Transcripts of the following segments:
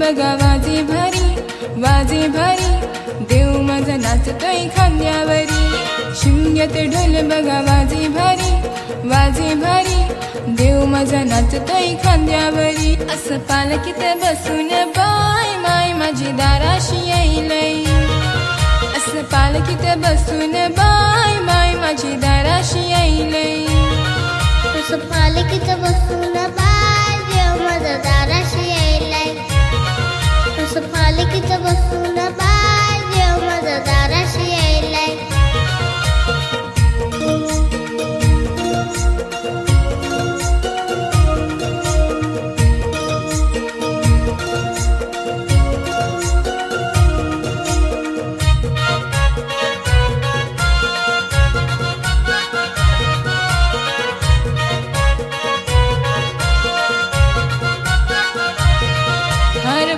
बघा वाजे भारी, वाजे भारी, देव माझा नाचतोय खांद्यावरी. शिमग्यात ढोल बघा वाजे भारी, वाजे भारी, देव माझा नाचतोय खांद्यावरी. असं पालखीत बसून बाय माय माझी दाराशी येईलय. असं पालखीत बसून बाय माय माझी दाराशी येईलय. असं पालखीत बसून बाय देव माझा दाराशी येईलय. असं पालखीत बसून बाय देव माझा दाराशी येईलय.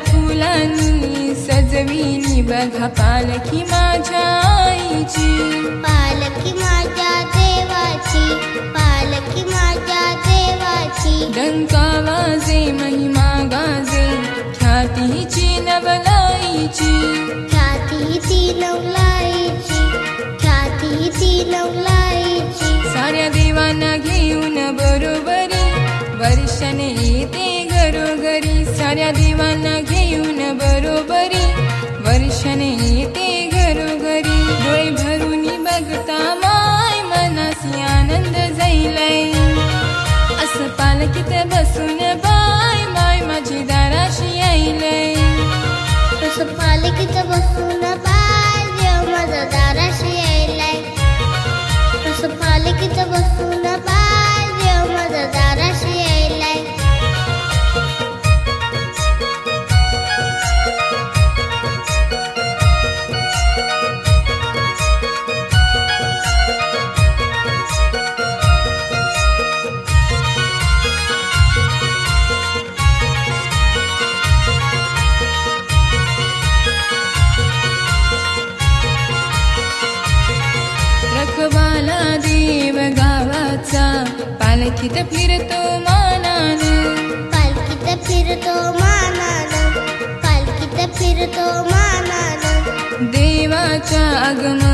फुलांनी सजविली बघा पालखी माझ्या आईची. पालखी माझ्या देवाची, पालखी माझ्या देवाची. डंका वाजे महिमा गाजे ख्यातीची नवलाईची. ख्याती ती नवलाईची, ख्याती ती नवलाईची. साऱ्या देवांना घेऊन बरोबरी वर्षाने येते घरोघरी. साऱ्या देवांना घेऊन बरोबरी वर्षाने येते घरोघरी. डोळे भरून बघता माय मनासी आनंद जाईलय. असं पालखीत बसून बाय माय माझी दाराशी येईलय. असं पालखीत बसून बाय देव माझा दाराशी येईलय. असं पालखीत बसून बाय देव माझा दाराशी येईलय. रखवाला देव गावाचा पालखीत फिरतो मानान. पालखीत फिरतो मानान, पालखीत फिरतो मानान. देवाच्या आगमनाची